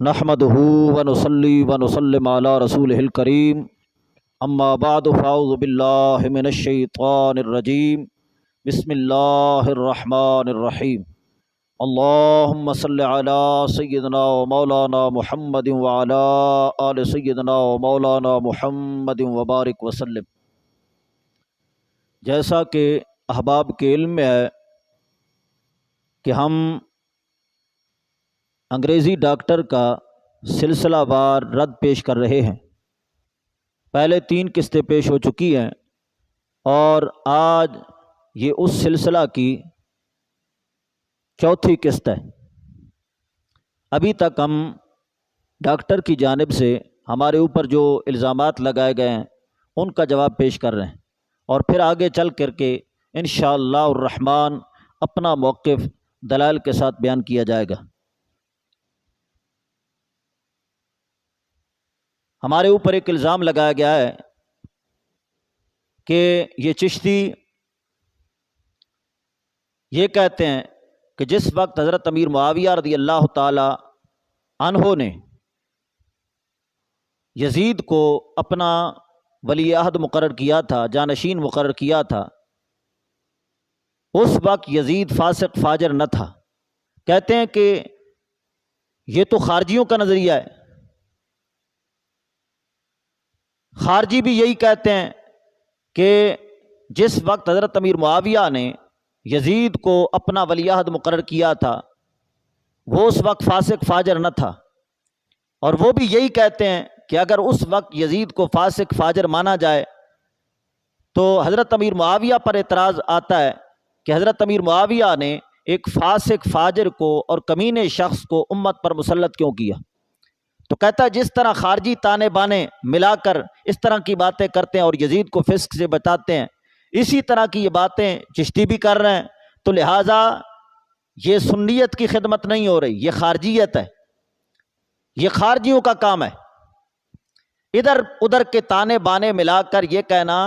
نحمدہ ونصلی ونسلم علی رسولہ الکریم اما بعد فاعوذ باللہ من الشیطان الرجیم بسم اللہ الرحمن الرحیم اللہم صلی علی سیدنا و مولانا محمد وعلی آل سیدنا و مولانا محمد وبارک وسلم۔ جیسا کہ احباب کے علم میں ہے کہ ہم انگریزی ڈاکٹر کا سلسلہ وار رد پیش کر رہے ہیں۔ پہلے 3 قسطیں پیش ہو چکی ہیں اور آج یہ اس سلسلہ کی 4تھی قسط ہے۔ ابھی تک ہم ڈاکٹر کی جانب سے ہمارے اوپر جو الزامات لگائے گئے ہیں ان کا جواب پیش کر رہے ہیں، اور پھر آگے چل کر کے انشاءاللہ الرحمن اپنا موقف دلائل کے ساتھ بیان کیا جائے گا۔ ہمارے اوپر ایک الزام لگایا گیا ہے کہ یہ چشتی یہ کہتے ہیں کہ جس وقت حضرت امیر معاویہ رضی اللہ تعالی عنہ نے یزید کو اپنا ولی عہد مقرر کیا تھا، جانشین مقرر کیا تھا، اس وقت یزید فاسق فاجر نہ تھا۔ کہتے ہیں کہ یہ تو خارجیوں کا نظریہ ہے، خارجی بھی یہی کہتے ہیں کہ جس وقت حضرت امیر معاویہ نے یزید کو اپنا ولی عہد مقرر کیا تھا وہ اس وقت فاسق فاجر نہ تھا، اور وہ بھی یہی کہتے ہیں کہ اگر اس وقت یزید کو فاسق فاجر مانا جائے تو حضرت امیر معاویہ پر اعتراض آتا ہے کہ حضرت امیر معاویہ نے ایک فاسق فاجر کو اور کمینے شخص کو امت پر مسلط کیوں کیا؟ تو کہتا ہے جس طرح خارجی تانے بانے ملا کر اس طرح کی باتیں کرتے ہیں اور یزید کو فسق سے بتاتے ہیں، اسی طرح کی یہ باتیں چشتی بھی کر رہے ہیں، تو لہٰذا یہ سنیت کی خدمت نہیں ہو رہی، یہ خارجیت ہے، یہ خارجیوں کا کام ہے۔ ادھر ادھر کے تانے بانے ملا کر یہ کہنا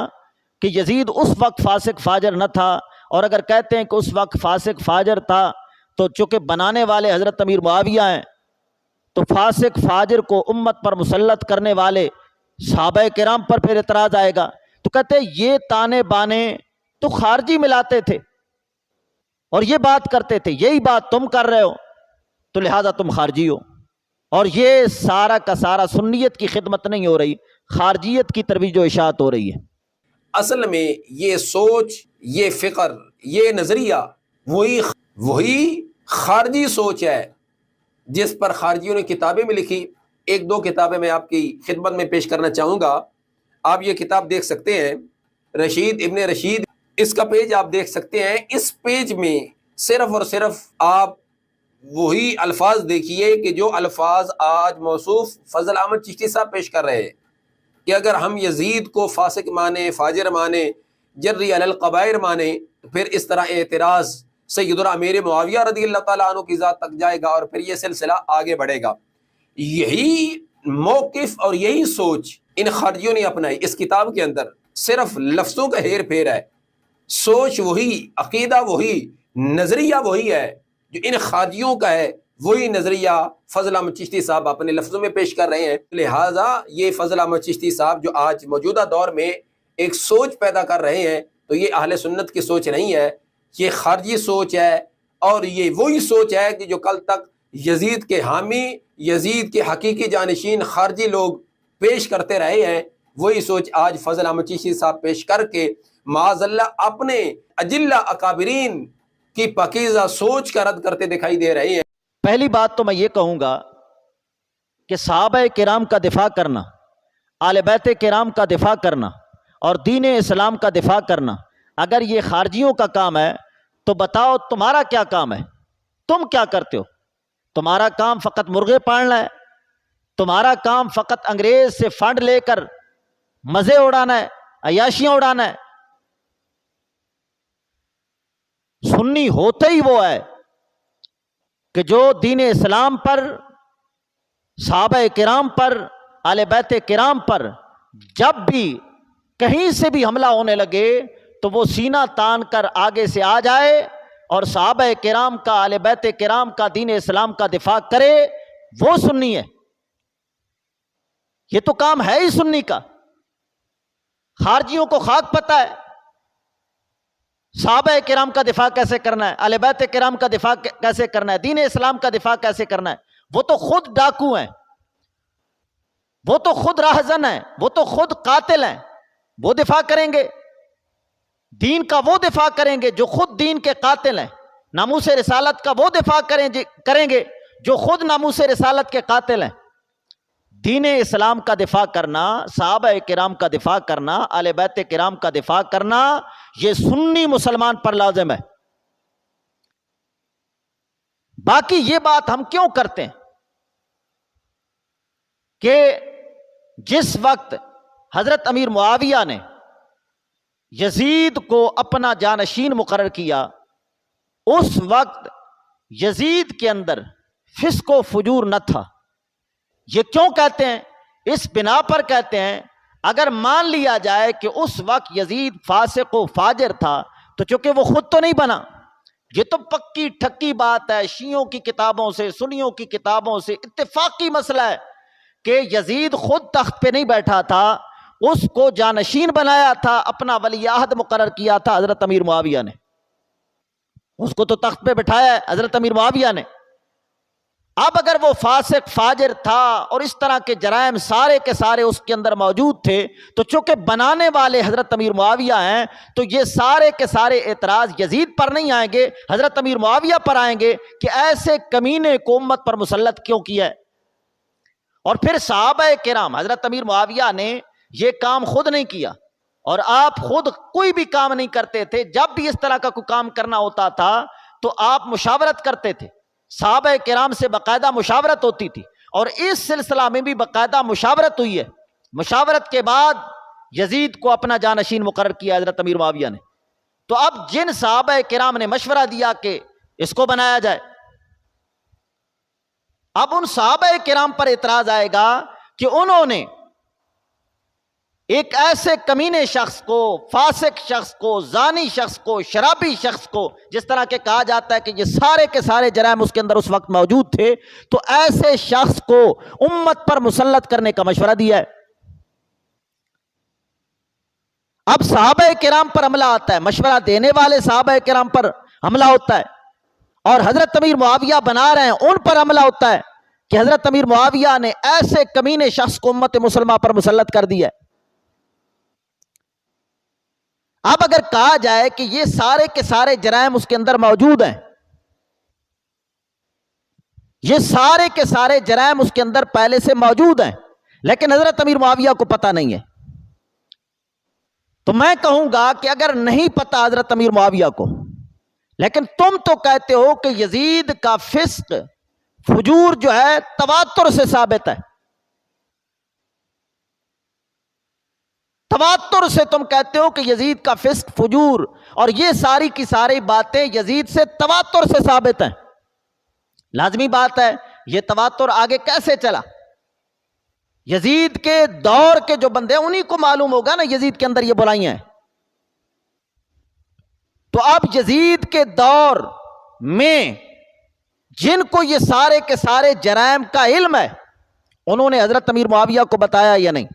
کہ یزید اس وقت فاسق فاجر نہ تھا، اور اگر کہتے ہیں کہ اس وقت فاسق فاجر تھا تو چونکہ بنانے والے حضرت امیر معاویہ ہیں تو فاسق فاجر کو امت پر مسلط کرنے والے صحابہ کرام پر پھر اعتراض آئے گا۔ تو کہتے ہیں یہ تانے بانے تو خارجی ملاتے تھے اور یہ بات کرتے تھے، یہی بات تم کر رہے ہو تو لہذا تم خارجی ہو، اور یہ سارا کا سارا سنیت کی خدمت نہیں ہو رہی، خارجیت کی ترویج و اشاعت ہو رہی ہے۔ اصل میں یہ سوچ، یہ فکر، یہ نظریہ وہی خارجی سوچ ہے جس پر خارجیوں نے کتابیں میں لکھی۔ 1-2 کتابیں میں آپ کی خدمت میں پیش کرنا چاہوں گا۔ آپ یہ کتاب دیکھ سکتے ہیں، رشید ابن رشید، اس کا پیج آپ دیکھ سکتے ہیں۔ اس پیج میں صرف اور صرف آپ وہی الفاظ دیکھیے کہ جو الفاظ آج موصوف فضل احمد چشتی صاحب پیش کر رہے ہیں کہ اگر ہم یزید کو فاسق مانے، فاجر مانے، جری علی القبائر مانے، پھر اس طرح اعتراض سیدنا امیر معاویہ رضی اللہ تعالیٰ عنہ کی ذات تک جائے گا اور پھر یہ سلسلہ آگے بڑھے گا۔ یہی موقف اور یہی سوچ ان خارجیوں نے اپنائی۔ اس کتاب کے اندر صرف لفظوں کا ہیر پھیر ہے، سوچ وہی، عقیدہ وہی، نظریہ وہی ہے جو ان خارجیوں کا ہے، وہی نظریہ فضل احمد چشتی صاحب اپنے لفظوں میں پیش کر رہے ہیں۔ لہٰذا یہ فضل احمد چشتی صاحب جو آج موجودہ دور میں ایک سوچ پیدا کر رہے ہیں تو یہ اہل سنت کی سوچ نہیں ہے، یہ خارجی سوچ ہے، اور یہ وہی سوچ ہے کہ جو کل تک یزید کے حامی، یزید کے حقیقی جانشین خارجی لوگ پیش کرتے رہے ہیں، وہی سوچ آج فضل احمد چشتی صاحب پیش کر کے معاذ اللہ اپنے اجلہ اکابرین کی پاکیزہ سوچ کا رد کرتے دکھائی دے رہے ہیں۔ پہلی بات تو میں یہ کہوں گا کہ صحابہ کرام کا دفاع کرنا، آل بیت کرام کا دفاع کرنا اور دین اسلام کا دفاع کرنا اگر یہ خارجیوں کا کام ہے تو بتاؤ تمہارا کیا کام ہے؟ تم کیا کرتے ہو؟ تمہارا کام فقط مرغے پالنا ہے، تمہارا کام فقط انگریز سے فنڈ لے کر مزے اڑانا ہے، عیاشیاں اڑانا ہے۔ سنی ہوتے ہی وہ ہے کہ جو دین اسلام پر، صحابہ کرام پر، آل بیت کرام پر جب بھی کہیں سے بھی حملہ ہونے لگے تو وہ سینہ تان کر آگے سے آ جائے اور صحابہ کرام کا، آل بیت کرام کا، دین اسلام کا دفاع کرے، وہ سنی ہے، یہ تو کام ہے ہی سنی کا۔ خارجیوں کو خاک پتہ ہے صحابہ کرام کا دفاع کیسے کرنا ہے، اہل بیت کرام کا دفاع کیسے کرنا ہے، دین اسلام کا دفاع کیسے کرنا ہے۔ وہ تو خود ڈاکو ہیں، وہ تو خود راہزن ہیں، وہ تو خود قاتل ہیں، وہ دفاع کریں گے دین کا، وہ دفاع کریں گے جو خود دین کے قاتل ہیں۔ ناموس رسالت کا وہ دفاع کریں گے جو خود ناموس رسالت کے قاتل ہیں۔ دین اسلام کا دفاع کرنا، صحابہ کرام کا دفاع کرنا، اہل بیت کرام کا دفاع کرنا، یہ سنی مسلمان پر لازم ہے۔ باقی یہ بات ہم کیوں کرتے ہیں کہ جس وقت حضرت امیر معاویہ نے یزید کو اپنا جانشین مقرر کیا، اس وقت یزید کے اندر فسق و فجور نہ تھا۔ یہ کیوں کہتے ہیں؟ اس بنا پر کہتے ہیں اگر مان لیا جائے کہ اس وقت یزید فاسق و فاجر تھا تو چونکہ وہ خود تو نہیں بنا، یہ تو پکی ٹھکی بات ہے، شیعوں کی کتابوں سے، سنیوں کی کتابوں سے اتفاقی مسئلہ ہے کہ یزید خود تخت پہ نہیں بیٹھا تھا، اس کو جانشین بنایا تھا، اپنا ولی عہد مقرر کیا تھا حضرت امیر معاویہ نے، اس کو تو تخت پہ بٹھایا ہے حضرت امیر معاویہ نے۔ اب اگر وہ فاسق فاجر تھا اور اس طرح کے جرائم سارے کے سارے اس کے اندر موجود تھے، تو چونکہ بنانے والے حضرت امیر معاویہ ہیں تو یہ سارے کے سارے اعتراض یزید پر نہیں آئیں گے، حضرت امیر معاویہ پر آئیں گے کہ ایسے کمینے کو امت پر مسلط کیوں کیا ہے۔ اور پھر صحابہ کرام، حضرت امیر معاویہ نے یہ کام خود نہیں کیا، اور آپ خود کوئی بھی کام نہیں کرتے تھے، جب بھی اس طرح کا کوئی کام کرنا ہوتا تھا تو آپ مشاورت کرتے تھے، صحابہ کرام سے باقاعدہ مشاورت ہوتی تھی، اور اس سلسلہ میں بھی باقاعدہ مشاورت ہوئی ہے۔ مشاورت کے بعد یزید کو اپنا جانشین مقرر کیا حضرت امیر معاویہ نے۔ تو اب جن صحابہ کرام نے مشورہ دیا کہ اس کو بنایا جائے، اب ان صحابہ کرام پر اعتراض آئے گا کہ انہوں نے ایک ایسے کمینے شخص کو، فاسق شخص کو، زانی شخص کو، شرابی شخص کو، جس طرح کے کہا جاتا ہے کہ یہ سارے کے سارے جرائم اس کے اندر اس وقت موجود تھے، تو ایسے شخص کو امت پر مسلط کرنے کا مشورہ دیا ہے۔ اب صحابہ کرام پر حملہ آتا ہے، مشورہ دینے والے صحابہ کرام پر حملہ ہوتا ہے، اور حضرت امیر معاویہ بنا رہے ہیں ان پر حملہ ہوتا ہے کہ حضرت امیر معاویہ نے ایسے کمینے شخص کو امت مسلمہ پر مسلط کر دیا ہے۔ اب اگر کہا جائے کہ یہ سارے کے سارے جرائم اس کے اندر موجود ہیں، یہ سارے کے سارے جرائم اس کے اندر پہلے سے موجود ہیں، لیکن حضرت امیر معاویہ کو پتہ نہیں ہے، تو میں کہوں گا کہ اگر نہیں پتہ حضرت امیر معاویہ کو، لیکن تم تو کہتے ہو کہ یزید کا فسق فجور جو ہے تواتر سے ثابت ہے، تواتر سے تم کہتے ہو کہ یزید کا فسق فجور، اور یہ ساری کی ساری باتیں یزید سے تواتر سے ثابت ہیں۔ لازمی بات ہے یہ تواتر آگے کیسے چلا؟ یزید کے دور کے جو بندے انہی کو معلوم ہوگا نا یزید کے اندر یہ برائیاں ہیں۔ تو اب یزید کے دور میں جن کو یہ سارے کے سارے جرائم کا علم ہے، انہوں نے حضرت امیر معاویہ کو بتایا یا نہیں؟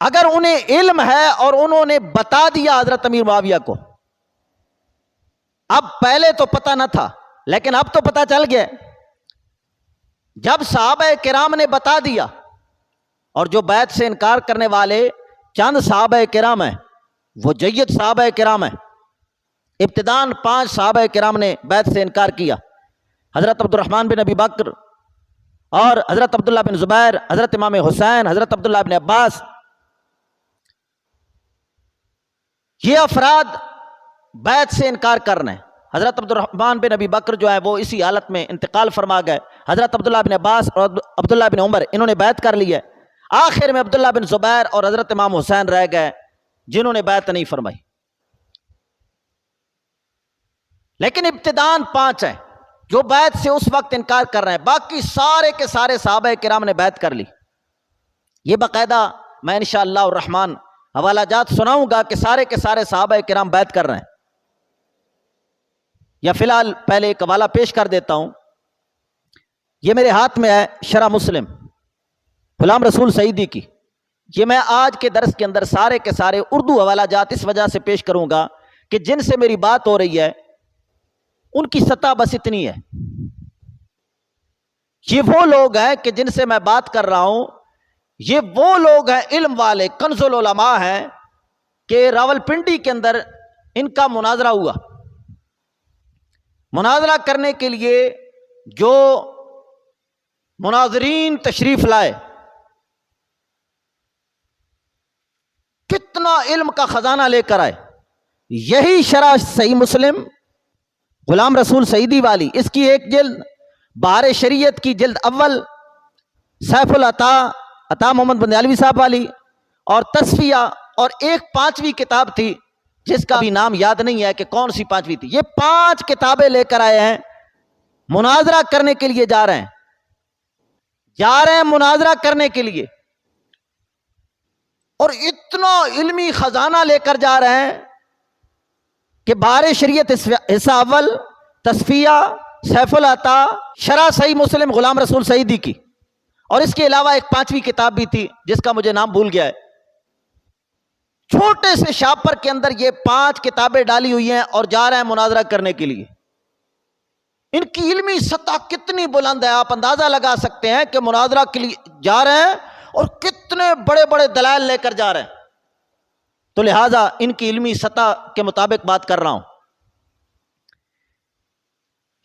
اگر انہیں علم ہے اور انہوں نے بتا دیا حضرت امیر معاویہ کو، اب پہلے تو پتہ نہ تھا لیکن اب تو پتہ چل گیا، جب صحابہ کرام نے بتا دیا، اور جو بیعت سے انکار کرنے والے چند صحابہ کرام ہیں وہ جید صحابہ کرام ہیں، ابتداً 5 صحابہ کرام نے بیعت سے انکار کیا، حضرت عبد الرحمن بن ابی بکر اور حضرت عبداللہ بن زبیر، حضرت امام حسین، حضرت عبداللہ بن عباس، یہ افراد بیعت سے انکار کر رہے ہیں۔ حضرت عبد الرحمن بن ابی بکر جو ہے وہ اسی حالت میں انتقال فرما گئے، حضرت عبداللہ بن عباس اور عبداللہ بن عمر انہوں نے بیعت کر لی ہے، آخر میں عبداللہ بن زبیر اور حضرت امام حسین رہ گئے جنہوں نے بیعت نہیں فرمائی، لیکن ابتداً 5 ہیں جو بیعت سے اس وقت انکار کر رہے ہیں، باقی سارے کے سارے صحابہ کرام نے بیعت کر لی۔ یہ باقاعدہ میں انشاءاللہ الرحمن حوالہ جات سناؤں گا کہ سارے کے سارے صحابہ کرام بیعت کر رہے ہیں۔ یا فی الحال پہلے ایک حوالہ پیش کر دیتا ہوں. یہ میرے ہاتھ میں ہے شرح مسلم غلام رسول سعیدی کی. یہ میں آج کے درس کے اندر سارے کے سارے اردو حوالہ جات اس وجہ سے پیش کروں گا کہ جن سے میری بات ہو رہی ہے ان کی سطح بس اتنی ہے. یہ وہ لوگ ہیں کہ جن سے میں بات کر رہا ہوں، یہ وہ لوگ ہیں علم والے، کنز العلماء ہیں، کہ راولپنڈی کے اندر ان کا مناظرہ ہوا. مناظرہ کرنے کے لیے جو مناظرین تشریف لائے، کتنا علم کا خزانہ لے کر آئے. یہی شرح صحیح مسلم غلام رسول سعیدی والی، اس کی ایک جلد، بہار شریعت کی جلد اول، سیف عطا محمد بندیالوی صاحب والی، اور تصفیہ، اور ایک 5ویں کتاب تھی جس کا بھی نام یاد نہیں ہے کہ کون سی 5ویں تھی. یہ 5 کتابیں لے کر آئے ہیں، مناظرہ کرنے کے لیے جا رہے ہیں مناظرہ کرنے کے لیے، اور اتنا علمی خزانہ لے کر جا رہے ہیں کہ بہار شریعت حصہ اول، تصفیہ، سیف العطا، شرح صحیح مسلم غلام رسول سعیدی کی، اور اس کے علاوہ ایک 5ویں کتاب بھی تھی جس کا مجھے نام بھول گیا ہے. چھوٹے سے شاپر کے اندر یہ 5 کتابیں ڈالی ہوئی ہیں اور جا رہے ہیں مناظرہ کرنے کے لیے. ان کی علمی سطح کتنی بلند ہے، آپ اندازہ لگا سکتے ہیں کہ مناظرہ کے لیے جا رہے ہیں اور کتنے بڑے بڑے دلائل لے کر جا رہے ہیں. تو لہٰذا ان کی علمی سطح کے مطابق بات کر رہا ہوں.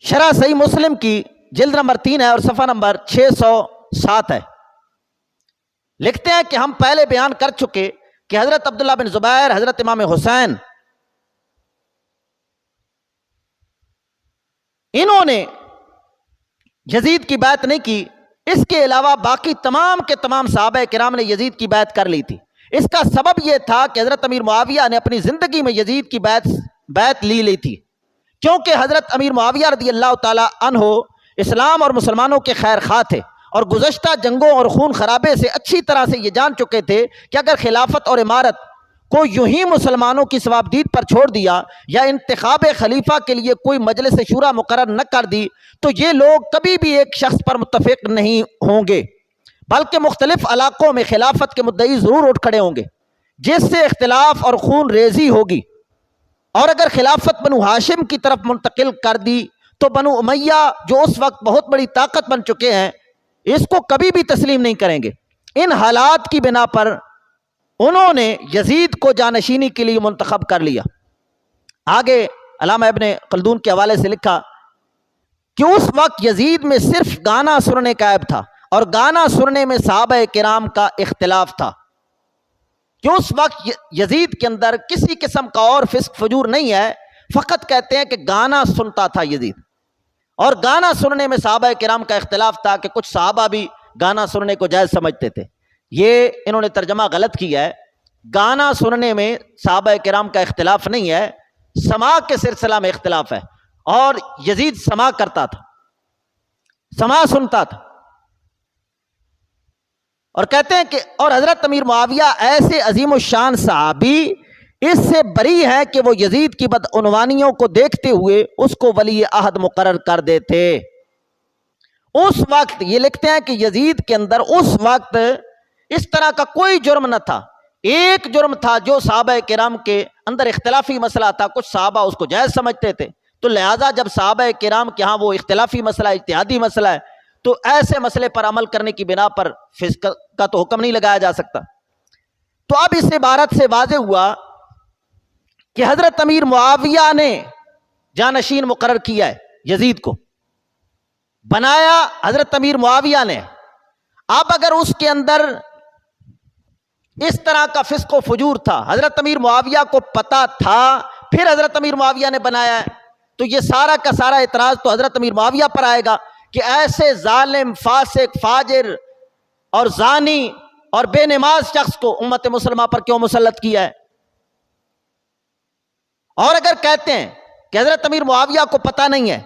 شرح صحیح مسلم کی جلد نمبر 3 ہے اور صفحہ نمبر 607 ہے. لکھتے ہیں کہ ہم پہلے بیان کر چکے کہ حضرت عبداللہ بن زبیر، حضرت امام حسین، انہوں نے یزید کی بیعت نہیں کی. اس کے علاوہ باقی تمام کے تمام صحابہ کرام نے یزید کی بیعت کر لی تھی. اس کا سبب یہ تھا کہ حضرت امیر معاویہ نے اپنی زندگی میں یزید کی بیعت لی تھی، کیونکہ حضرت امیر معاویہ رضی اللہ تعالی عنہ اسلام اور مسلمانوں کے خیر خواہ تھے، اور گزشتہ جنگوں اور خون خرابے سے اچھی طرح سے یہ جان چکے تھے کہ اگر خلافت اور امارت کو یوں ہی مسلمانوں کی ثوابدید پر چھوڑ دیا یا انتخاب خلیفہ کے لیے کوئی مجلس شورا مقرر نہ کر دی تو یہ لوگ کبھی بھی ایک شخص پر متفق نہیں ہوں گے، بلکہ مختلف علاقوں میں خلافت کے مدعی ضرور اٹھ کھڑے ہوں گے، جس سے اختلاف اور خون ریزی ہوگی. اور اگر خلافت بنو ہاشم کی طرف منتقل کر دی تو بنو امیہ جو اس وقت بہت بڑی طاقت بن چکے ہیں اس کو کبھی بھی تسلیم نہیں کریں گے. ان حالات کی بنا پر انہوں نے یزید کو جانشینی کے لیے منتخب کر لیا. آگے علامہ ابن خلدون کے حوالے سے لکھا کہ اس وقت یزید میں صرف گانا سننے کا عیب تھا، اور گانا سننے میں صحابہ کرام کا اختلاف تھا، کہ اس وقت یزید کے اندر کسی قسم کا اور فسق فجور نہیں ہے، فقط کہتے ہیں کہ گانا سنتا تھا یزید. اور گانا سننے میں صحابہ کرام کا اختلاف تھا کہ کچھ صحابہ بھی گانا سننے کو جائز سمجھتے تھے. یہ انہوں نے ترجمہ غلط کیا ہے. گانا سننے میں صحابہ کرام کا اختلاف نہیں ہے، سماع کے سلسلہ میں اختلاف ہے. اور یزید سماع کرتا تھا، سماع سنتا تھا. اور کہتے ہیں کہ اور حضرت امیر معاویہ ایسے عظیم الشان صحابی اس سے بری ہے کہ وہ یزید کی بدعنوانیوں کو دیکھتے ہوئے اس کو ولی عہد مقرر کر دیتے. اس وقت یہ لکھتے ہیں کہ یزید کے اندر اس وقت اس طرح کا کوئی جرم نہ تھا. ایک جرم تھا جو صحابہ کرام کے اندر اختلافی مسئلہ تھا، کچھ صحابہ اس کو جائز سمجھتے تھے، تو لہٰذا جب صحابہ کرام کے ہاں وہ اختلافی مسئلہ، اجتہادی مسئلہ ہے، تو ایسے مسئلے پر عمل کرنے کی بنا پر فسق کا تو حکم نہیں لگایا جا سکتا. تو اب اس عبارت سے واضح ہوا کہ حضرت امیر معاویہ نے جانشین مقرر کیا ہے، یزید کو بنایا حضرت امیر معاویہ نے. اب اگر اس کے اندر اس طرح کا فسق و فجور تھا، حضرت امیر معاویہ کو پتا تھا، پھر حضرت امیر معاویہ نے بنایا ہے، تو یہ سارا کا سارا اعتراض تو حضرت امیر معاویہ پر آئے گا کہ ایسے ظالم، فاسق، فاجر اور زانی اور بے نماز شخص کو امت مسلمہ پر کیوں مسلط کیا ہے. اور اگر کہتے ہیں کہ حضرت امیر معاویہ کو پتہ نہیں ہے،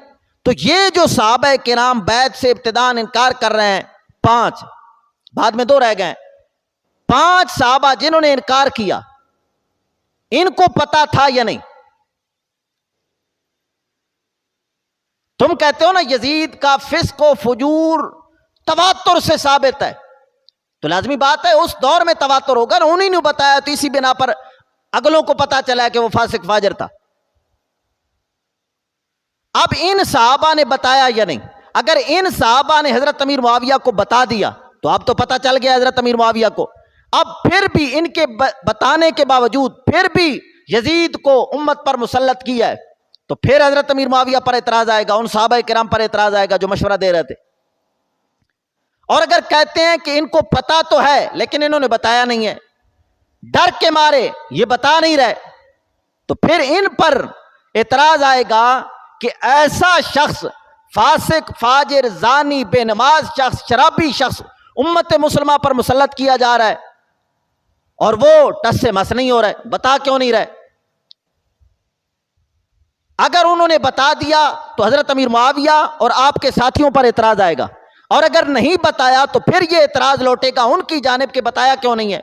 تو یہ جو صحابہ کرام بیعت سے ابتداءً انکار کر رہے ہیں، 5، بعد میں 2 رہ گئے، 5 صحابہ جنہوں نے انکار کیا، ان کو پتا تھا یا نہیں؟ تم کہتے ہو نا یزید کا فسق و فجور تواتر سے ثابت ہے، تو لازمی بات ہے اس دور میں تواتر ہوگا نا، انہیں نے بتایا تو اسی بنا پر اگلوں کو پتا چلا کہ وہ فاسق فاجر تھا۔ اب ان صحابہ نے بتایا یا نہیں؟ اگر ان صحابہ نے حضرت امیر معاویہ کو بتا دیا تو اب تو پتہ چل گیا حضرت امیر معاویہ کو، اب پھر بھی ان کے بتانے کے باوجود پھر بھی یزید کو امت پر مسلط کیا ہے، تو پھر حضرت امیر معاویہ پر اعتراض آئے گا، ان صحابہ کرام پر اعتراض آئے گا جو مشورہ دے رہے تھے۔ اور اگر کہتے ہیں کہ ان کو پتا تو ہے لیکن انہوں نے بتایا نہیں ہے، ڈر کے مارے یہ بتا نہیں رہے، تو پھر ان پر اعتراض آئے گا کہ ایسا شخص فاسق فاجر زانی بے نماز شخص شرابی شخص امت مسلمہ پر مسلط کیا جا رہا ہے اور وہ ٹس سے مس نہیں ہو رہا ہے، بتا کیوں نہیں رہے؟ اگر انہوں نے بتا دیا تو حضرت امیر معاویہ اور آپ کے ساتھیوں پر اعتراض آئے گا، اور اگر نہیں بتایا تو پھر یہ اعتراض لوٹے گا ان کی جانب کہ بتایا کیوں نہیں ہے۔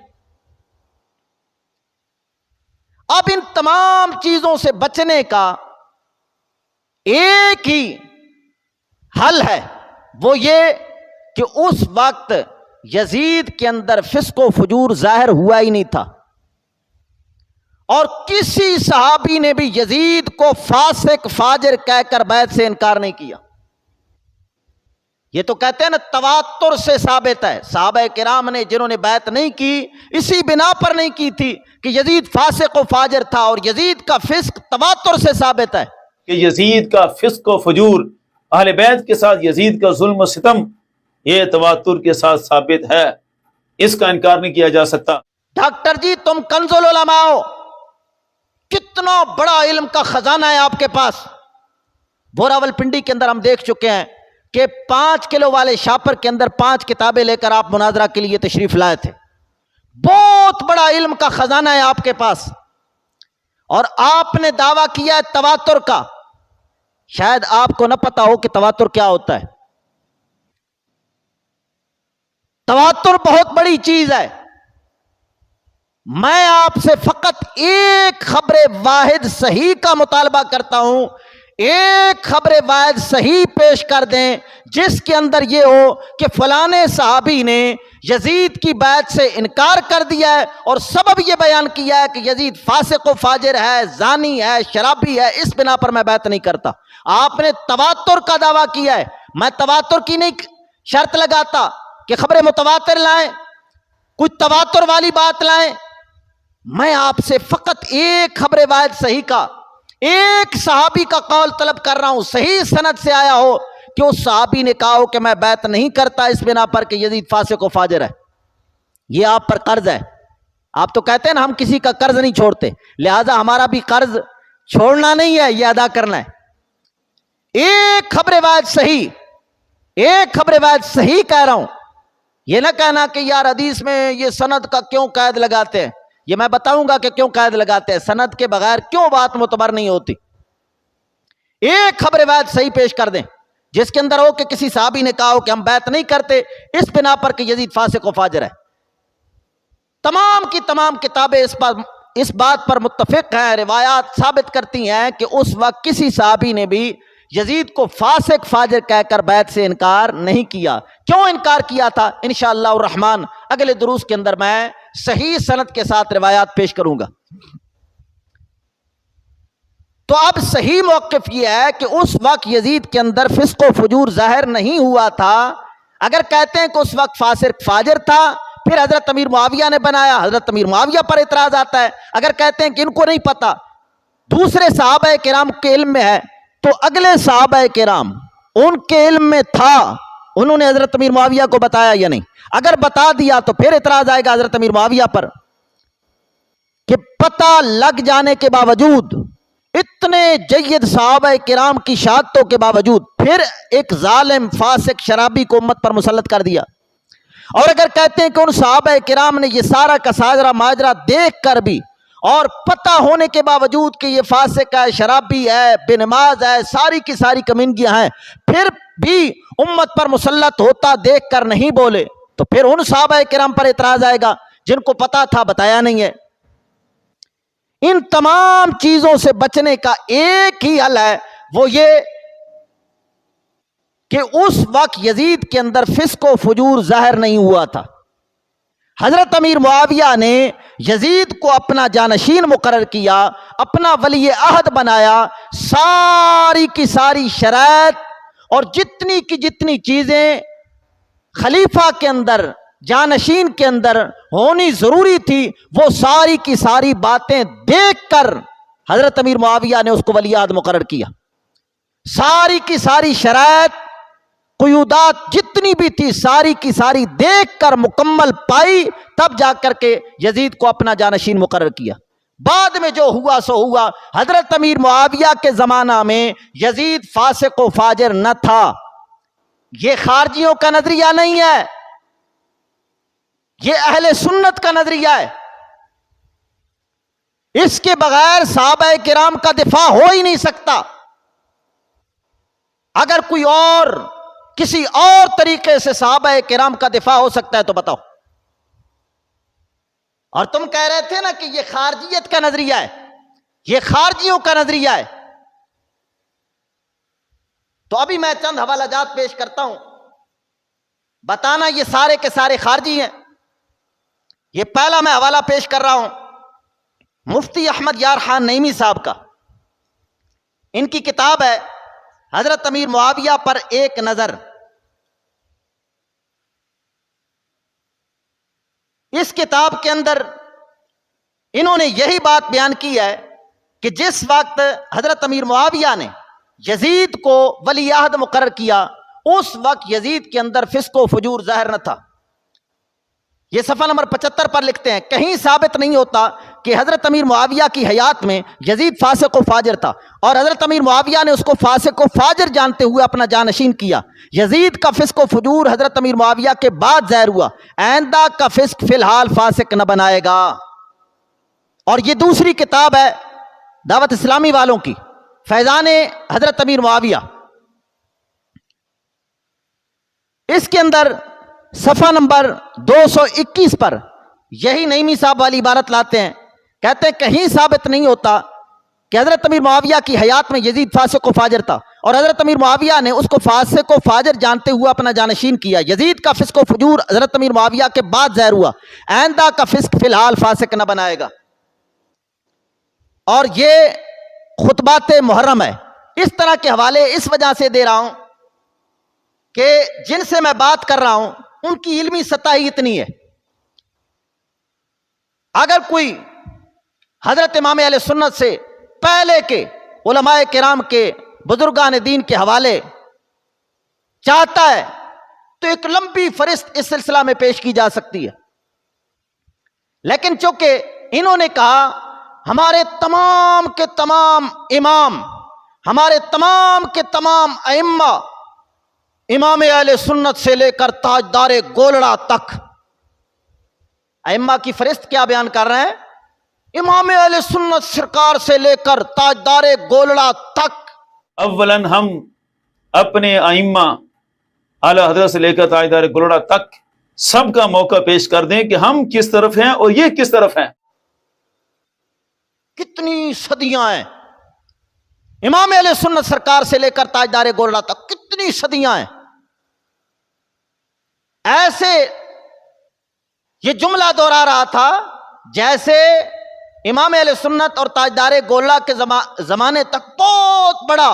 اب ان تمام چیزوں سے بچنے کا ایک ہی حل ہے، وہ یہ کہ اس وقت یزید کے اندر فسق و فجور ظاہر ہوا ہی نہیں تھا، اور کسی صحابی نے بھی یزید کو فاسق فاجر کہہ کر بیعت سے انکار نہیں کیا۔ یہ تو کہتے ہیں نا تواتر سے ثابت ہے، صحابہ کرام نے جنہوں نے بیعت نہیں کی اسی بنا پر نہیں کی تھی کہ یزید فاسق و فاجر تھا، اور یزید کا فسق تواتر سے ثابت ہے کہ یزید کا فسق و فجور اہل بیت کے ساتھ یزید کا ظلم و ستم یہ تواتر کے ساتھ ثابت ہے، اس کا انکار نہیں کیا جا سکتا۔ ڈاکٹر جی تم کنز العلماء ہو، کتنا بڑا علم کا خزانہ ہے آپ کے پاس۔ بوراول پنڈی کے اندر ہم دیکھ چکے ہیں کہ 5 کلو والے شاپر کے اندر 5 کتابیں لے کر آپ مناظرہ کے لیے تشریف لائے تھے، بہت بڑا علم کا خزانہ ہے آپ کے پاس، اور آپ نے دعویٰ کیا ہے تواتر کا۔ شاید آپ کو نہ پتا ہو کہ تواتر کیا ہوتا ہے۔ تواتر بہت بڑی چیز ہے۔ میں آپ سے فقط ایک خبر واحد صحیح کا مطالبہ کرتا ہوں، ایک خبر واحد صحیح پیش کر دیں جس کے اندر یہ ہو کہ فلانے صحابی نے یزید کی بیعت سے انکار کر دیا ہے اور سبب یہ بیان کیا ہے کہ یزید فاسق و فاجر ہے، زانی ہے، شرابی ہے، اس بنا پر میں بیعت نہیں کرتا۔ آپ نے تواتر کا دعویٰ کیا ہے، میں تواتر کی نہیں شرط لگاتا کہ خبر متواتر لائیں، کچھ تواتر والی بات لائیں، میں آپ سے فقط ایک خبر واحد صحیح کا، ایک صحابی کا قول طلب کر رہا ہوں، صحیح سند سے آیا ہو کہ اس صحابی نے کہا ہو کہ میں بیعت نہیں کرتا اس بنا پر کہ یزید فاسق و فاجر ہے۔ یہ آپ پر قرض ہے، آپ تو کہتے ہیں نا ہم کسی کا قرض نہیں چھوڑتے، لہذا ہمارا بھی قرض چھوڑنا نہیں ہے، یہ ادا کرنا ہے۔ ایک خبر واحد صحیح، ایک خبر واحد صحیح کہہ رہا ہوں، یہ نہ کہنا کہ یار حدیث میں یہ سند کا کیوں قید لگاتے ہیں، یہ میں بتاؤں گا کہ کیوں قید لگاتے ہیں، سند کے بغیر کیوں بات معتبر نہیں ہوتی۔ ایک خبر واحد صحیح پیش کر دیں جس کے اندر ہو کہ کسی صحابی نے کہا ہو کہ ہم بیعت نہیں کرتے اس بنا پر کہ یزید فاسق و فاجر ہے۔ تمام کی تمام کتابیں اس بات پر متفق ہیں، روایات ثابت کرتی ہیں کہ اس وقت کسی صحابی نے بھی یزید کو فاسق فاجر کہہ کر بیعت سے انکار نہیں کیا۔ کیوں انکار کیا تھا انشاءاللہ الرحمن اگلے دروس کے اندر میں صحیح سند کے ساتھ روایات پیش کروں گا۔ تو اب صحیح موقف یہ ہے کہ اس وقت یزید کے اندر فسق و فجور ظاہر نہیں ہوا تھا۔ اگر کہتے ہیں کہ اس وقت فاسق فاجر تھا پھر حضرت امیر معاویہ نے بنایا، حضرت امیر معاویہ پر اعتراض آتا ہے۔ اگر کہتے ہیں کہ ان کو نہیں پتا، دوسرے صحابہ کرام کے علم میں ہے، تو اگلے صحابہ کرام ان کے علم میں تھا، انہوں نے حضرت امیر معاویہ کو بتایا یا نہیں؟ اگر بتا دیا تو پھر اعتراض آئے گا حضرت امیر معاویہ پر کہ پتہ لگ جانے کے باوجود، اتنے جید صحابہ کرام کی شہادتوں کے باوجود پھر ایک ظالم فاسق شرابی کو امت پر مسلط کر دیا۔ اور اگر کہتے ہیں کہ ان صحابہ کرام نے یہ سارا کا ساجرہ ماجرہ دیکھ کر بھی اور پتہ ہونے کے باوجود کہ یہ فاسق ہے، شرابی ہے، بے نماز ہے، ساری کی ساری کمینگیاں ہیں، پھر بھی امت پر مسلط ہوتا دیکھ کر نہیں بولے، تو پھر ان صحابہ کرام پر اعتراض آئے گا جن کو پتا تھا بتایا نہیں ہے۔ ان تمام چیزوں سے بچنے کا ایک ہی حل ہے، وہ یہ کہ اس وقت یزید کے اندر فسق و فجور ظاہر نہیں ہوا تھا. حضرت امیر معاویہ نے یزید کو اپنا جانشین مقرر کیا، اپنا ولی عہد بنایا، ساری کی ساری شرائط اور جتنی کی جتنی چیزیں خلیفہ کے اندر، جانشین کے اندر ہونی ضروری تھی، وہ ساری کی ساری باتیں دیکھ کر حضرت امیر معاویہ نے اس کو ولی عہد مقرر کیا. ساری کی ساری شرائط، قیودات جتنی بھی تھی، ساری کی ساری دیکھ کر مکمل پائی، تب جا کر کے یزید کو اپنا جانشین مقرر کیا. بعد میں جو ہوا سو ہوا. حضرت امیر معاویہ کے زمانہ میں یزید فاسق و فاجر نہ تھا. یہ خارجیوں کا نظریہ نہیں ہے، یہ اہل سنت کا نظریہ ہے. اس کے بغیر صحابہ کرام کا دفاع ہو ہی نہیں سکتا. اگر کوئی اور کسی اور طریقے سے صحابہ کرام کا دفاع ہو سکتا ہے تو بتاؤ. اور تم کہہ رہے تھے نا کہ یہ خارجیت کا نظریہ ہے، یہ خارجیوں کا نظریہ ہے. تو ابھی میں چند حوالہ جات پیش کرتا ہوں، بتانا یہ سارے کے سارے خارجی ہیں. یہ پہلا میں حوالہ پیش کر رہا ہوں مفتی احمد یار خان نعیمی صاحب کا. ان کی کتاب ہے حضرت امیر معاویہ پر ایک نظر. اس کتاب کے اندر انہوں نے یہی بات بیان کی ہے کہ جس وقت حضرت امیر معاویہ نے یزید کو ولی عہد مقرر کیا، اس وقت یزید کے اندر فسق و فجور ظاہر نہ تھا. یہ صفحہ نمبر 75 پر لکھتے ہیں، کہیں ثابت نہیں ہوتا کہ حضرت امیر معاویہ کی حیات میں یزید فاسق و فاجر تھا اور حضرت امیر معاویہ نے اس کو فاسق و فاجر جانتے ہوئے اپنا جانشین کیا. یزید کا فسق و فجور حضرت امیر معاویہ کے بعد ظاہر ہوا، آئندہ کا فسق فی الحال فاسق نہ بنائے گا. اور یہ دوسری کتاب ہے دعوت اسلامی والوں کی، فیضان حضرت امیر معاویہ. اس کے اندر صفحہ نمبر 221 پر یہی نعیمی صاحب والی عبارت لاتے ہیں، کہتے ہیں کہیں ثابت نہیں ہوتا کہ حضرت امیر معاویہ کی حیات میں یزید فاسق و فاجر تھا اور حضرت امیر معاویہ نے اس کو فاسق و فاجر جانتے ہوئے اپنا جانشین کیا. یزید کا فسق و فجور حضرت امیر معاویہ کے بعد ظاہر ہوا، آئندہ کا فسق فی الحال فاسق نہ بنائے گا. اور یہ خطبات محرم ہے. اس طرح کے حوالے اس وجہ سے دے رہا ہوں کہ جن سے میں بات کر رہا ہوں ان کی علمی سطح ہی اتنی ہے. اگر کوئی حضرت امام اہل سنت سے پہلے کے علماء کرام کے بزرگان دین کے حوالے چاہتا ہے تو ایک لمبی فہرست اس سلسلہ میں پیش کی جا سکتی ہے، لیکن چونکہ انہوں نے کہا ہمارے تمام کے تمام امام، ہمارے تمام کے تمام ائمہ، امام اہل سنت سے لے کر تاجدار گولڑا تک، ائمہ کی فہرست کیا بیان کر رہے ہیں؟ امام اہل سنت سرکار سے لے کر تاجدار گولڑا تک. اولاً ہم اپنے ائمہ اعلی حضرت سے لے کر تاجدار گولڑا تک سب کا موقع پیش کر دیں کہ ہم کس طرف ہیں اور یہ کس طرف ہیں. کتنی صدیاں ہیں امام اہل سنت سرکار سے لے کر تاجدار گولڑا تک، کتنی صدیاں ہیں. ایسے یہ جملہ دہرا رہا تھا جیسے امام اہل سنت اور تاجدار گولڑا کے زمانے تک بہت بڑا،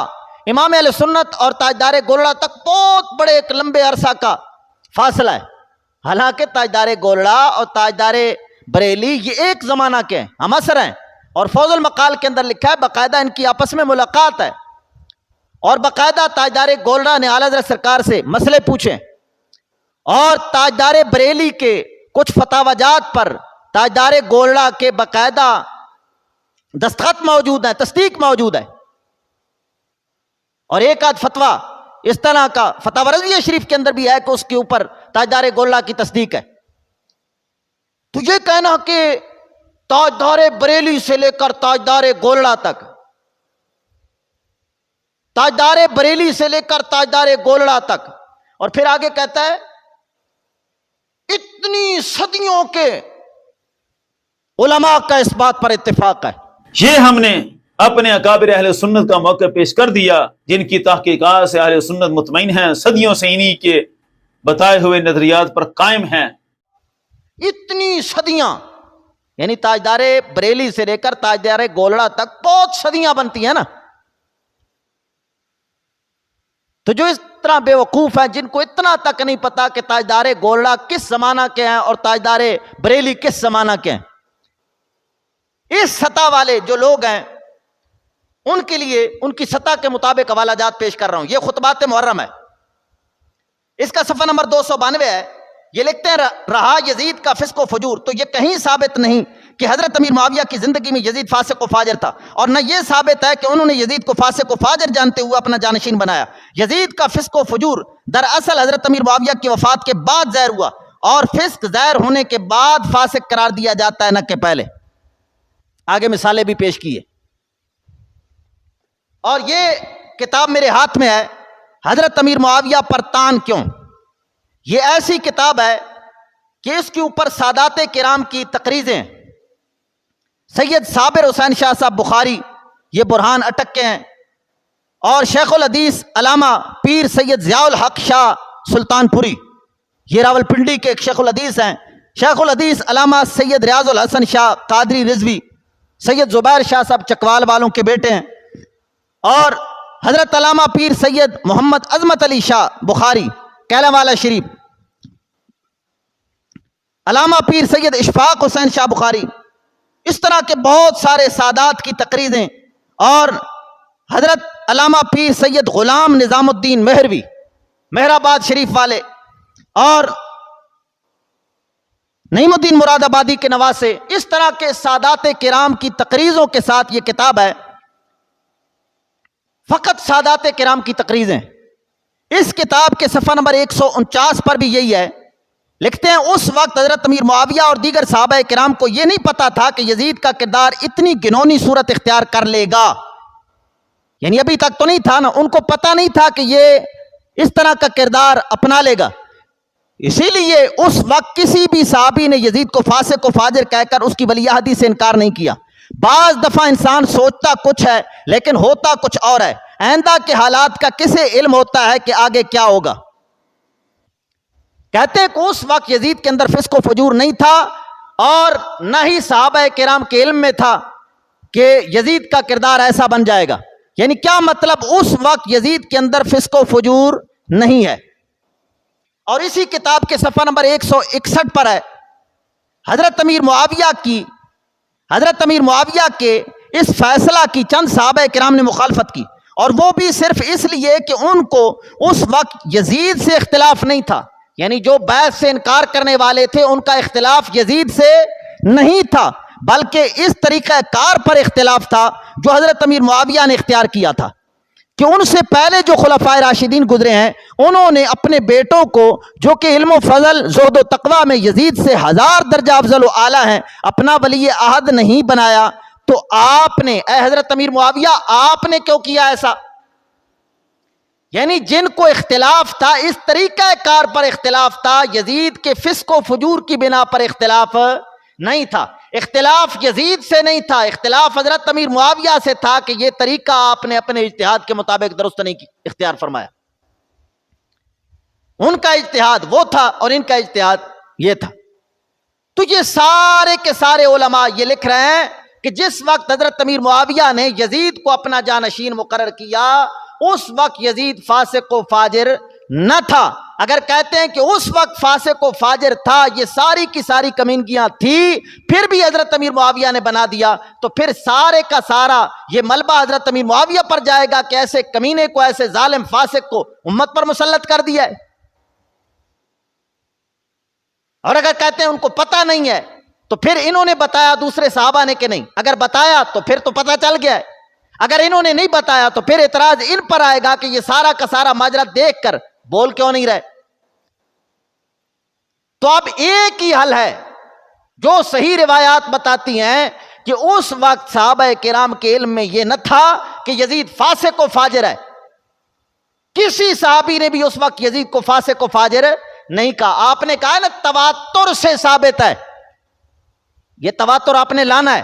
امام اہل سنت اور تاجدار گولڑا تک بہت بڑے ایک لمبے عرصہ کا فاصلہ ہے. حالانکہ تاجدار گولڑا اور تاجدار بریلی یہ ایک زمانہ کے ہیں، ہم عصر ہیں. اور فوز المقال کے اندر لکھا ہے باقاعدہ ان کی آپس میں ملاقات ہے اور باقاعدہ تاجدار گولڑا نے اعلیٰ حضرت سرکار سے مسئلے پوچھے اور تاجدار بریلی کے کچھ فتاوی جات پر تاجدار گولڑا کے باقاعدہ دستخط موجود ہیں، تصدیق موجود ہے. اور ایک آدھ فتویٰ اس طرح کا فتاوی رضویہ شریف کے اندر بھی ہے کہ اس کے اوپر تاجدار گولڑا کی تصدیق ہے. تو یہ کہنا کہ تاجدار بریلی سے لے کر تاجدار گولڑا تک، تاجدار بریلی سے لے کر تاجدار گولڑا تک، اور پھر آگے کہتا ہے اتنی صدیوں کے علماء کا اس بات پر اتفاق ہے. یہ ہم نے اپنے اکابر اہل سنت کا موقع پیش کر دیا، جن کی تحقیقات سے اہل سنت مطمئن ہیں، صدیوں سے انہی کے بتائے ہوئے نظریات پر قائم ہیں۔ اتنی صدیاں، یعنی تاجدار بریلی سے لے کر تاجدار گولڑا تک بہت صدیاں بنتی ہیں نا، تو جو اس طرح بے وقوف ہیں، جن کو اتنا تک نہیں پتا کہ تاجدار گولڑا کس زمانہ کے ہیں اور تاجدار بریلی کس زمانہ کے ہیں، اس سطح والے جو لوگ ہیں ان کے لیے ان کی سطح کے مطابق حوالہ جات پیش کر رہا ہوں۔ یہ خطبات محرم ہے، اس کا صفحہ نمبر 292 ہے۔ یہ لکھتے ہیں رہا یزید کا فسق و فجور، تو یہ کہیں ثابت نہیں کہ حضرت امیر معاویہ کی زندگی میں یزید فاسق و فاجر تھا، اور نہ یہ ثابت ہے کہ انہوں نے یزید کو فاسق و فاجر جانتے ہوئے اپنا جانشین بنایا۔ یزید کا فسق و فجور دراصل حضرت امیر معاویہ کی وفات کے بعد ظاہر ہوا، اور فسق ظاہر ہونے کے بعد فاسق قرار دیا جاتا ہے، نہ کہ پہلے۔ آگے مثالیں بھی پیش کیے، اور یہ کتاب میرے ہاتھ میں ہے، حضرت امیر معاویہ پر تان کیوں۔ یہ ایسی کتاب ہے کہ اس کے اوپر سادات کرام کی تقریزیں، سید صابر حسین شاہ صاحب بخاری یہ برہان اٹک کے ہیں، اور شیخ الحدیث علامہ پیر سید ضیاء الحق شاہ سلطان پوری یہ راول پنڈی کے ایک شیخ الحدیث ہیں، شیخ الحدیث علامہ سید ریاض الحسن شاہ قادری رضوی سید زبیر شاہ صاحب چکوال والوں کے بیٹے ہیں، اور حضرت علامہ پیر سید محمد عظمت علی شاہ بخاری کیلا والا شریف، علامہ پیر سید اشفاق حسین شاہ بخاری، اس طرح کے بہت سارے سادات کی تقریزیں، اور حضرت علامہ پیر سید غلام نظام الدین مہروی مہرآباد شریف والے، اور نعیم الدین مراد آبادی کے نواسے، اس طرح کے سادات کرام کی تقریزوں کے ساتھ یہ کتاب ہے، فقط سادات کرام کی تقریزیں۔ اس کتاب کے صفحہ نمبر 149 پر بھی یہی ہے، لکھتے ہیں اس وقت حضرت امیر معاویہ اور دیگر صحابہ کرام کو یہ نہیں پتا تھا کہ یزید کا کردار اتنی گنونی صورت اختیار کر لے گا، یعنی ابھی تک تو نہیں تھا نا، ان کو پتا نہیں تھا کہ یہ اس طرح کا کردار اپنا لے گا۔ اسی لیے اس وقت کسی بھی صحابی نے یزید کو فاسق و فاجر کہہ کر اس کی ولی عہدی سے انکار نہیں کیا۔ بعض دفعہ انسان سوچتا کچھ ہے لیکن ہوتا کچھ اور ہے، آئندہ کے حالات کا کسے علم ہوتا ہے کہ آگے کیا ہوگا۔ کہتے ہیں کہ اس وقت یزید کے اندر فسق و فجور نہیں تھا، اور نہ ہی صحابہ کرام کے علم میں تھا کہ یزید کا کردار ایسا بن جائے گا۔ یعنی کیا مطلب، اس وقت یزید کے اندر فسق و فجور نہیں ہے۔ اور اسی کتاب کے صفحہ نمبر 161 پر ہے، حضرت امیر معاویہ کے اس فیصلہ کی چند صحابہ کرام نے مخالفت کی، اور وہ بھی صرف اس لیے کہ ان کو اس وقت یزید سے اختلاف نہیں تھا، یعنی جو بیعت سے انکار کرنے والے تھے ان کا اختلاف یزید سے نہیں تھا، بلکہ اس طریقہ کار پر اختلاف تھا جو حضرت امیر معاویہ نے اختیار کیا تھا، کہ ان سے پہلے جو خلفائے راشدین گزرے ہیں انہوں نے اپنے بیٹوں کو، جو کہ علم و فضل زہد و تقوی میں یزید سے 1000 درجہ افضل و اعلیٰ ہیں، اپنا ولی عہد نہیں بنایا۔ تو آپ نے، اے حضرت امیر معاویہ، آپ نے کیوں کیا ایسا؟ یعنی جن کو اختلاف تھا، اس طریقہ کار پر اختلاف تھا، یزید کے فسق و فجور کی بنا پر اختلاف نہیں تھا، اختلاف یزید سے نہیں تھا، اختلاف حضرت امیر معاویہ سے تھا کہ یہ طریقہ آپ نے اپنے اجتہاد کے مطابق درست نہیں اختیار فرمایا۔ ان کا اجتہاد وہ تھا اور ان کا اجتہاد یہ تھا۔ تو یہ سارے کے سارے علماء یہ لکھ رہے ہیں کہ جس وقت حضرت امیر معاویہ نے یزید کو اپنا جانشین مقرر کیا، اس وقت یزید فاسق و فاجر نہ تھا۔ اگر کہتے ہیں کہ اس وقت فاسق و فاجر تھا، یہ ساری کی ساری کمینگیاں تھی، پھر بھی حضرت امیر معاویہ نے بنا دیا، تو پھر سارے کا سارا یہ ملبہ حضرت امیر معاویہ پر جائے گا کہ ایسے کمینے کو، ایسے ظالم فاسق کو امت پر مسلط کر دیا ہے۔ اور اگر کہتے ہیں ان کو پتہ نہیں ہے، تو پھر انہوں نے بتایا دوسرے صحابہ نے کہ نہیں؟ اگر بتایا تو پھر تو پتہ چل گیا ہے، اگر انہوں نے نہیں بتایا تو پھر اعتراض ان پر آئے گا کہ یہ سارا کا سارا ماجرا دیکھ کر بول کیوں نہیں رہے؟ تو اب ایک ہی حل ہے جو صحیح روایات بتاتی ہیں کہ اس وقت صحابہ کرام کے علم میں یہ نہ تھا کہ یزید فاسق و فاجر ہے۔ کسی صحابی نے بھی اس وقت یزید کو فاسق و فاجر نہیں کہا۔ آپ نے کہا نا تواتر سے ثابت ہے، یہ تواتر آپ نے لانا ہے،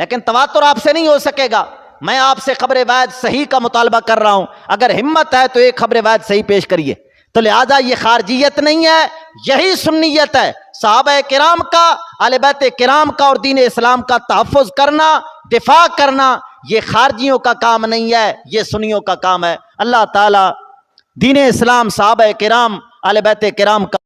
لیکن تواتر آپ سے نہیں ہو سکے گا. میں آپ سے خبر واحد صحیح کا مطالبہ کر رہا ہوں، اگر ہمت ہے تو ایک خبر واحد صحیح پیش کریے. تو لہذا یہ خارجیت نہیں ہے، یہی سنیت ہے. صحابہ کرام کا، اہل بیت کرام کا اور دین اسلام کا تحفظ کرنا، دفاع کرنا، یہ خارجیوں کا کام نہیں ہے، یہ سنیوں کا کام ہے. اللہ تعالی دین اسلام، صحابہ کرام، اہل بیت کرام کا